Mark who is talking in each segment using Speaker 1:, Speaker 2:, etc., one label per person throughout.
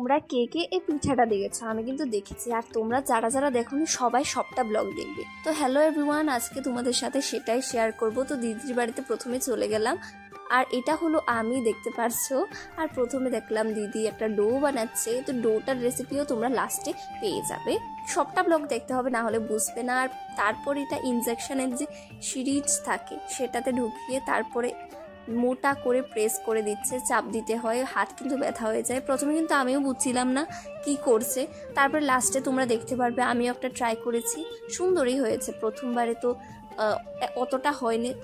Speaker 1: তোমরা কে কে এই পিঠাটা দেখেছো? আমি কিন্তু দেখেছি, আর তোমরা যারা যারা দেখোনি সবাই সবটা ব্লগ দেখবে। তো হ্যালো এভরিওয়ান, আজকে তোমাদের সাথে সেটাই শেয়ার করব। তো দিদির বাড়িতে প্রথমে চলে গেলাম, আর এটা হলো আমি, দেখতে পারছো। আর প্রথমে দেখলাম দিদি একটা ডো বানাচ্ছে, তো ডোটার রেসিপিও তোমরা লাস্টে পেয়ে যাবে। সবটা ব্লগ দেখতে হবে, না হলে বুঝবে না। আর তারপর এটা ইনজেকশনের যে সিরিজ থাকে সেটাতে ঢুকিয়ে তারপরে মোটা করে প্রেস করে দিচ্ছে, চাপ দিতে হয়, হাত কিন্তু ব্যথা হয়ে যায়। প্রথমে কিন্তু আমিও বুঝছিলাম না কি করছে, তারপরে লাস্টে তোমরা দেখতে পারবে। আমিও একটা ট্রাই করেছি, সুন্দরই হয়েছে। প্রথমবারে তো অতটা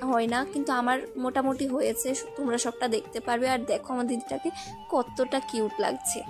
Speaker 1: হয় না, কিন্তু আমার মোটামুটি হয়েছে। তোমরা সবটা দেখতে পারবে। আর দেখো আমার দিদিটাকে কতটা কিউট লাগছে।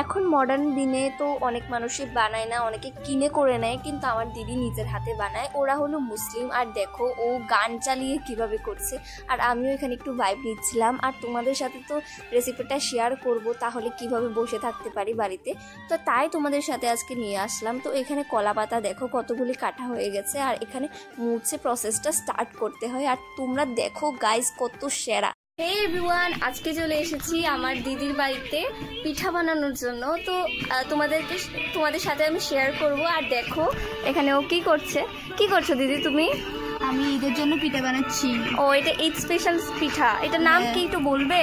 Speaker 1: এখন মডার্ন দিনে তো অনেক মানুষই বানায় না, অনেকে কিনে করে নেয়, কিন্তু আমার দিদি নিজের হাতে বানায়। ওরা হলো মুসলিম, আর দেখো ও গান চালিয়ে কিভাবে করছে। আর আমিও এখানে একটু ভাইব নিচ্ছিলাম। আর তোমাদের সাথে তো রেসিপিটা শেয়ার করব, তাহলে কিভাবে বসে থাকতে পারি বাড়িতে, তো তাই তোমাদের সাথে আজকে নিয়ে আসলাম। তো এখানে কলা পাতা দেখো কতগুলি কাটা হয়ে গেছে, আর এখানে মুছে প্রসেসটা স্টার্ট করতে হয়। আর তোমরা দেখো গাইস কত সেরা। হে এভরিওয়ান, আজকে চলে এসেছি আমার দিদির বাড়িতে পিঠা বানানোর জন্য। তো তোমাদের সাথে আমি শেয়ার করব। আর দেখো এখানে ও কি করছো দিদি তুমি?
Speaker 2: আমি ঈদের জন্য পিঠা বানাচ্ছি।
Speaker 1: ও, এটা ঈদ স্পেশাল পিঠা, এটার নাম কি একটু বলবে?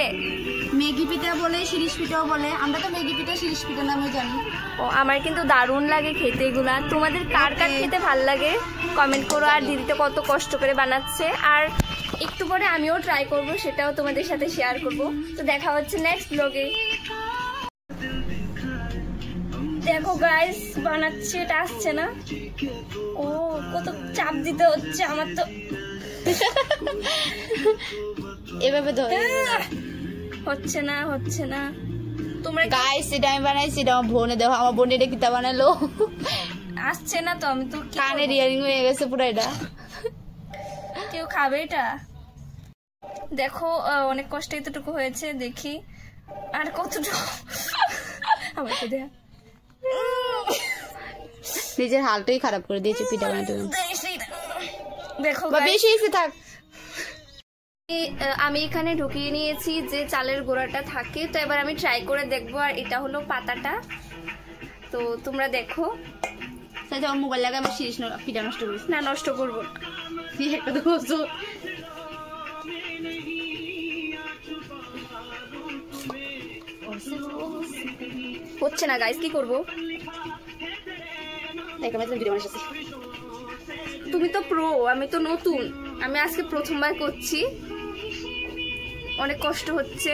Speaker 2: ম্যাগি পিঠা বলে, শিরিষ পিঠাও বলে। আমরা তো ম্যাগি পিঠা শিরিষ পিঠা নামে জানি।
Speaker 1: ও, আমার কিন্তু দারুণ লাগে খেতে এগুলা। তোমাদের কার কার খেতে ভাল লাগে কমেন্ট করো। আর দিদিটা কত কষ্ট করে বানাচ্ছে, আর একটু পরে আমিও ট্রাই করব, সেটাও তোমাদের সাথে শেয়ার করব। তো দেখা হচ্ছে নেক্সট ব্লগে। দেখো গাইস বানাচ্ছে, এটা আসছে না। ও, কত চাপ দিতে হচ্ছে আমার তো।
Speaker 2: এভাবে ধরে
Speaker 1: হচ্ছে না। তোমরা
Speaker 2: গাইস এটা আমি বানাইছি, এটা আমার বোনে, দেখো আমার বোন এটা কিতা বানালো।
Speaker 1: আসছে না তো, আমি তো
Speaker 2: কানের ইয়ারিং হয়ে গেছে পুরো। এটা
Speaker 1: কেউ খাবে এটা? দেখো অনেক কষ্টে এতটুকু হয়েছে, দেখি আর কতটুকু। আমার তো দেখা
Speaker 2: নিজের হালটাই খারাপ করে দিয়েছে পিঠা বানাতে।
Speaker 1: দেখো
Speaker 2: বেশি এসে থাক।
Speaker 1: আমি এখানে ঢুকিয়ে নিয়েছি যে চালের গোড়াটা থাকে। তো এবার আমি ট্রাই করে দেখবো। আর এটা হলো পাতাটা, তো তোমরা দেখো।
Speaker 2: আমার মোবাইল লাগে, আমার শিরিষ পিঠা নষ্ট করিস
Speaker 1: না, নষ্ট করবো
Speaker 2: একটা তো বলছো।
Speaker 1: হচ্ছে না গাইস, কি করবো? তুমি তো প্রো, আমি তো নতুন। আমি আজকে প্রথমবার করছি, অনেক কষ্ট হচ্ছে।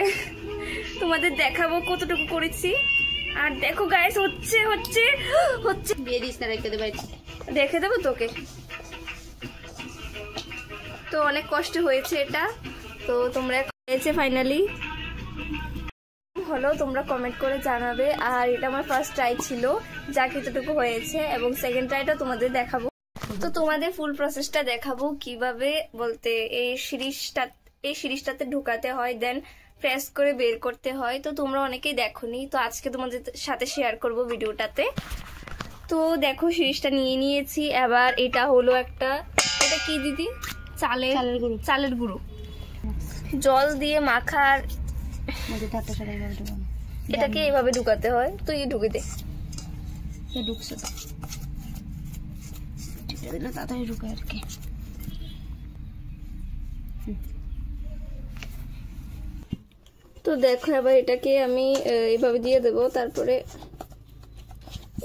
Speaker 1: তোমাদের দেখাবো কতটুকু করেছি। আর দেখো গাইস হচ্ছে দেখে দেবো তোকে। তো অনেক কষ্ট হয়েছে এটা। তো তোমরা হয়েছে ফাইনালি হলো, তোমরা কমেন্ট করে জানাবে। আর এটা আমার ফার্স্ট ট্রাই ছিল, যা কতটুকু হয়েছে, এবং সেকেন্ড ট্রাইটা তোমাদের দেখাবো। তো তোমাদের ফুল প্রসেসটা দেখাবো কিভাবে বলতে, এই সিরিজটাতে ঢুকাতে হয়, দেন প্রেস করে বের করতে হয়। তো তোমরা অনেকেই দেখোনি, তো আজকে তোমাদের সাথে শেয়ার করব ভিডিওটাতে। তো দেখো সিরিজটা নিয়ে নিয়েছি। এবার এটা হলো একটা, এটা কি দিদি? চালের গুঁড়ো জল দিয়ে মাখার, এটাকে এভাবে ঢুকাতে হয়। তো এই ঢুকে দে,
Speaker 2: ঢুকছে তাড়াতাড়ি ঢুকে আর কি।
Speaker 1: তো দেখো এবার এটাকে আমি এইভাবে দিয়ে দেবো, তারপরে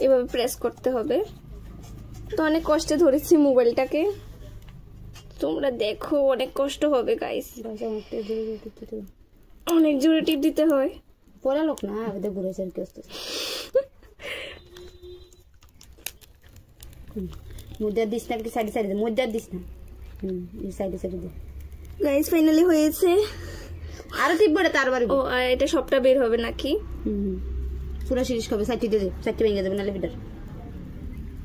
Speaker 1: এভাবে প্রেস করতে হবে। তো অনেক কষ্টে ধরেছি মোবাইলটাকে, তোমরা দেখো অনেক কষ্ট হবে গাইস। অনেক জোরে টিপ দিতে হয়।
Speaker 2: পড়া লোক না ঘুরেছে আর কি। মুদ্রা দিস না, সাইডে মুদ্রা দিস না, সাইডে দে
Speaker 1: গাইস। ফাইনালি হয়েছে।
Speaker 2: আরো টিপবো না, তারপরে
Speaker 1: ও এটা সবটা বের হবে নাকি?
Speaker 2: পুরো শিরিষ খাবে, সাইডে দে, সাইডে ভেঙে যাবে নালে পিঠার।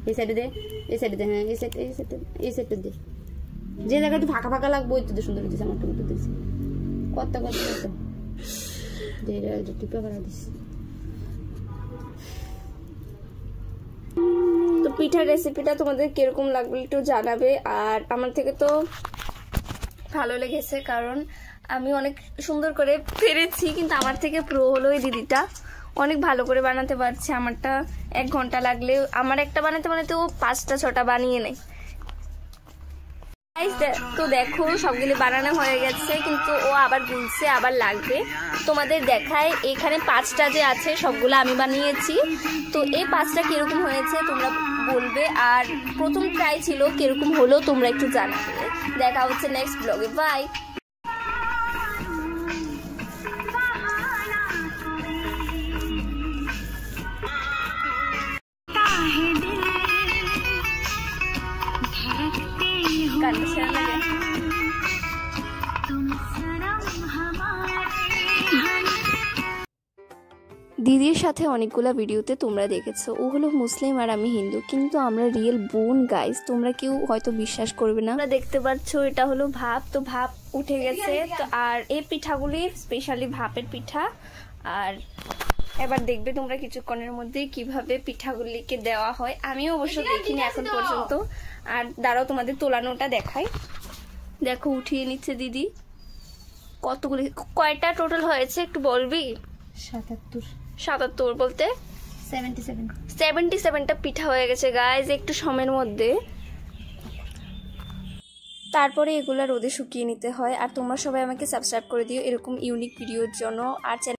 Speaker 2: এই সাইডে দে, হ্যাঁ এই সাইডে দে। যে জায়গায় একটু ফাঁকা ফাঁকা লাগবে ওই তো সুন্দর দিচ্ছে। আমার টমেটো দিচ্ছে কত টিপে করা দিস।
Speaker 1: তো পিঠার রেসিপিটা তোমাদের কিরকম লাগবে একটু জানাবে। আর আমার থেকে তো ভালো লেগেছে, কারণ আমি অনেক সুন্দর করে পেরেছি, কিন্তু আমার থেকে প্রো হলো এই দিদিটা। অনেক ভালো করে বানাতে পারছে। আমারটা 1 ঘন্টা লাগলে, আমার একটা বানাতে বানাতে ও 5টা 6টা বানিয়ে নেয়। তো দেখো সবগুলো বানানো হয়ে গেছে, কিন্তু ও আবার গুলছে, আবার লাগবে। তোমাদের দেখায় এখানে 5টা যে আছে সবগুলো আমি বানিয়েছি। তো এই 5টা কিরকম হয়েছে তোমরা বলবে, আর প্রথম ট্রাই ছিল কিরকম হলো তোমরা একটু জানাবে। দেখা হচ্ছে নেক্সট ব্লগে, বাই। দিদির সাথে অনেকগুলা ভিডিওতে তোমরা দেখেছো ও হলো মুসলিম আর আমি হিন্দু, কিন্তু আমরা রিয়েল বোন গাইস। তোমরা কেউ হয়তো বিশ্বাস করবে না। তোমরা দেখতে পাচ্ছ এটা হলো ভাপ, তো ভাপ উঠে গেছে। তো আর এই পিঠাগুলি স্পেশালি ভাপের পিঠা। আর এবার দেখবে তোমরা কিছুক্ষণের মধ্যে কিভাবে পিঠাগুলিকে দেওয়া হয়। আমিও অবশ্য দেখিনি এখন পর্যন্ত। আর দাঁড়াও তোমাদের তোলানোটা দেখাই। দেখো উঠিয়ে নিচ্ছে দিদি। কতগুলি, কয়টা টোটাল হয়েছে একটু বলবি? 77 বলতে 77টা পিঠা হয়ে গেছে গাইজ একটু সময়ের মধ্যে। তারপরে এগুলা রোদে শুকিয়ে নিতে হয়। আর তোমরা সবাই আমাকে সাবস্ক্রাইব করে দিও এরকম ইউনিক ভিডিওর জন্য। আর